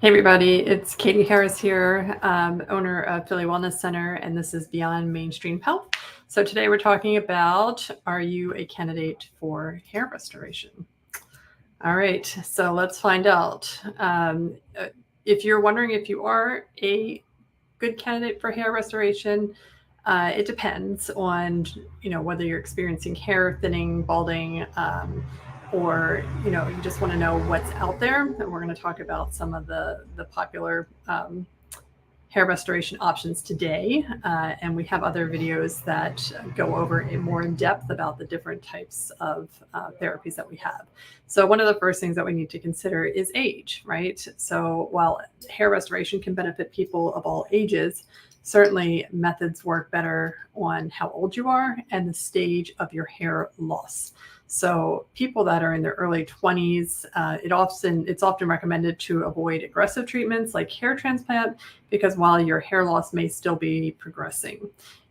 Hey everybody, it's Katie Harris here, owner of Philly Wellness Center, and this is Beyond Mainstream Health. So today we're talking about, are you a candidate for hair restoration? All right, so let's find out. If you're wondering if you are a good candidate for hair restoration, it depends on whether you're experiencing hair thinning, balding, or you just want to know what's out there. And we're going to talk about some of the popular hair restoration options today, and we have other videos that go over it more in depth about the different types of therapies that we have. So one of the first things that we need to consider is age, right? So while hair restoration can benefit people of all ages, certainly methods work better on how old you are and the stage of your hair loss. So people that are in their early 20s, it's often recommended to avoid aggressive treatments like hair transplant, because while your hair loss may still be progressing.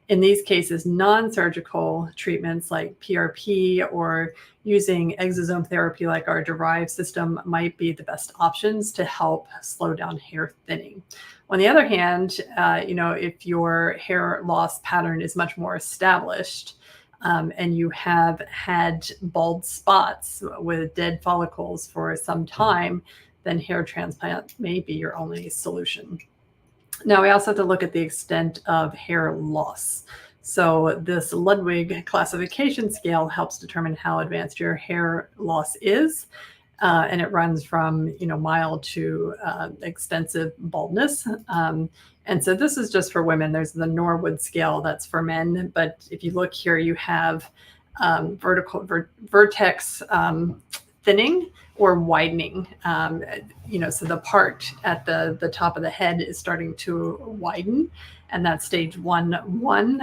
In these cases, non-surgical treatments like PRP or using exosome therapy like our Rive system might be the best options to help slow down hair thinning. On the other hand, if your hair loss pattern is much more established, and you have had bald spots with dead follicles for some time, then hair transplant may be your only solution. Now, we also have to look at the extent of hair loss. So this Ludwig classification scale helps determine how advanced your hair loss is. And it runs from mild to extensive baldness. And so this is just for women. There's the Norwood scale, that's for men. But if you look here, you have vertex thinning or widening. So the part at the top of the head is starting to widen, and that's stage 1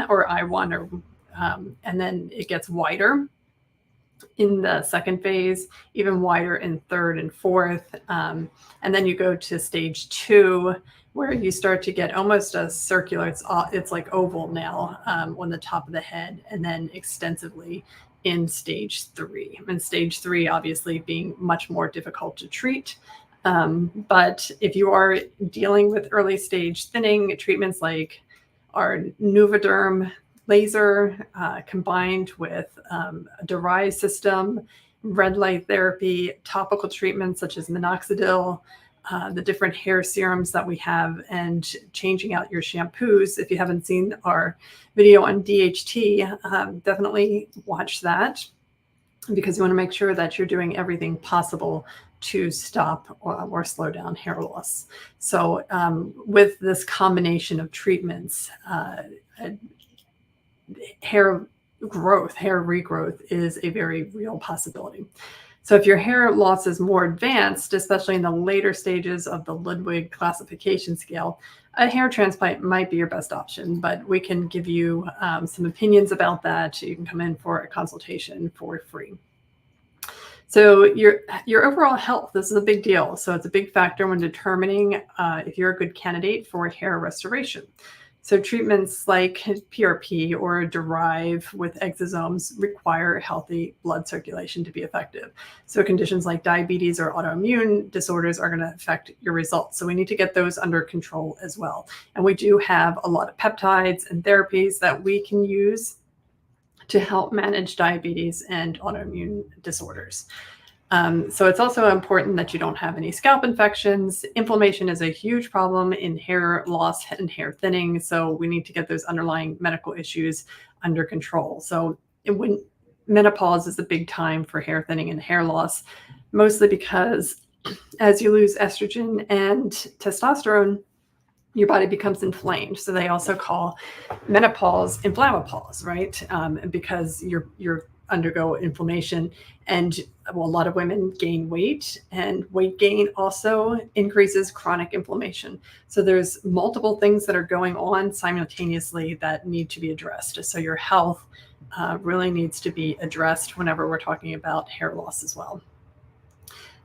or I1, and then it gets wider in the second phase, even wider in third and fourth. And then you go to stage 2, where you start to get almost a circular, it's like oval now on the top of the head, and then extensively in stage 3. And stage 3 obviously being much more difficult to treat. But if you are dealing with early stage thinning, treatments like our Nuvaderm laser combined with a Rive system, red light therapy, topical treatments such as minoxidil, the different hair serums that we have, and changing out your shampoos. If you haven't seen our video on DHT, definitely watch that, because you want to make sure that you're doing everything possible to stop or slow down hair loss. So with this combination of treatments, hair regrowth is a very real possibility. So if your hair loss is more advanced, especially in the later stages of the Ludwig classification scale, a hair transplant might be your best option, but we can give you some opinions about that. You can come in for a consultation for free. So your overall health, this is a big deal. So it's a big factor when determining if you're a good candidate for hair restoration. So treatments like PRP or Rive with exosomes require healthy blood circulation to be effective. So conditions like diabetes or autoimmune disorders are going to affect your results. So we need to get those under control as well. And we do have a lot of peptides and therapies that we can use to help manage diabetes and autoimmune disorders. So it's also important that you don't have any scalp infections. Inflammation is a huge problem in hair loss and hair thinning. So we need to get those underlying medical issues under control. So when menopause is a big time for hair thinning and hair loss, mostly because as you lose estrogen and testosterone, your body becomes inflamed. So they also call menopause inflammopause, right? Because you're undergo inflammation, and a lot of women gain weight, and weight gain also increases chronic inflammation. So there's multiple things that are going on simultaneously that need to be addressed. So your health really needs to be addressed whenever we're talking about hair loss as well.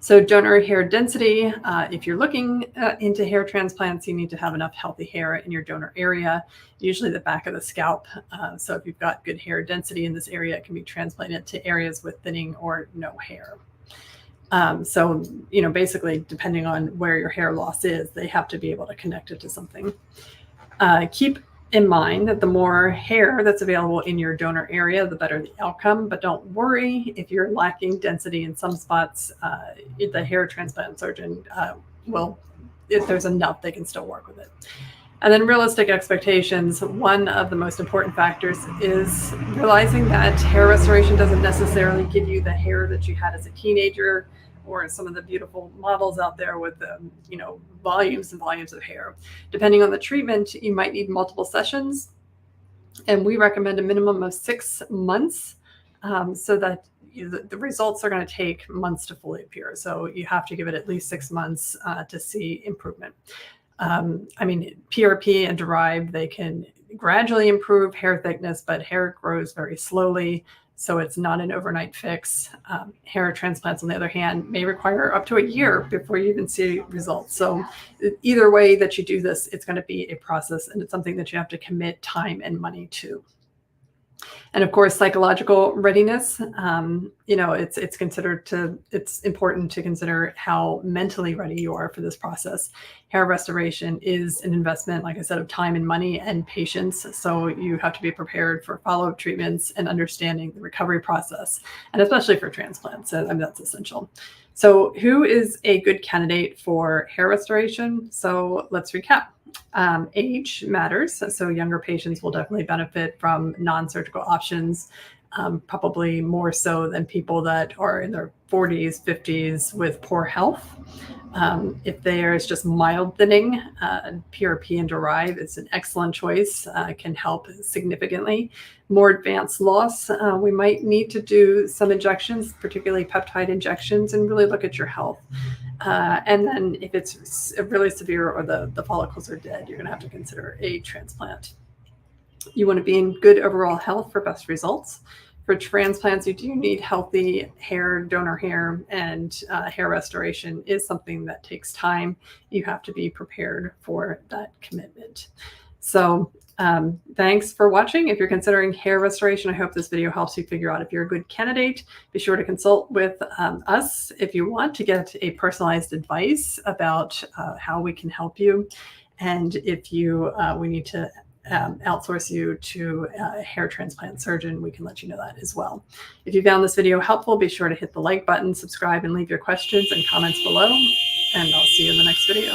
So donor hair density, if you're looking into hair transplants, you need to have enough healthy hair in your donor area, usually the back of the scalp. So if you've got good hair density in this area, it can be transplanted to areas with thinning or no hair. So, basically, depending on where your hair loss is, they have to be able to connect it to something. Keep in mind that the more hair that's available in your donor area, the better the outcome. But don't worry if you're lacking density in some spots. The hair transplant surgeon will, if there's enough, they can still work with it. And then realistic expectations. One of the most important factors is realizing that hair restoration doesn't necessarily give you the hair that you had as a teenager, or some of the beautiful models out there with volumes and volumes of hair. Depending on the treatment, you might need multiple sessions, and we recommend a minimum of 6 months, so that the results are going to take months to fully appear. So you have to give it at least 6 months to see improvement. PRP and Rive, they can gradually improve hair thickness, but hair grows very slowly. So it's not an overnight fix. Hair transplants, on the other hand, may require up to a year before you even see results. So either way that you do this, it's going to be a process, and it's something that you have to commit time and money to. And of course, psychological readiness, it's important to consider how mentally ready you are for this process. Hair restoration is an investment, like I said, of time and money and patience. So you have to be prepared for follow-up treatments and understanding the recovery process, and especially for transplants. That's essential. So who is a good candidate for hair restoration? So let's recap. Age matters. So younger patients will definitely benefit from non-surgical options, probably more so than people that are in their 40s, 50s with poor health. If there is just mild thinning, PRP and Rive is an excellent choice, can help significantly. More advanced loss, we might need to do some injections, particularly peptide injections, and really look at your health. And then if it's really severe or the follicles are dead, you're going to have to consider a transplant. You want to be in good overall health for best results. For transplants, you do need healthy hair, donor hair, and hair restoration is something that takes time. You have to be prepared for that commitment. So thanks for watching. If you're considering hair restoration, I hope this video helps you figure out if you're a good candidate. Be sure to consult with us if you want to get a personalized advice about how we can help you. And if we need to outsource you to a hair transplant surgeon, we can let you know that as well. If you found this video helpful, be sure to hit the like button, subscribe, and leave your questions and comments below. And I'll see you in the next video.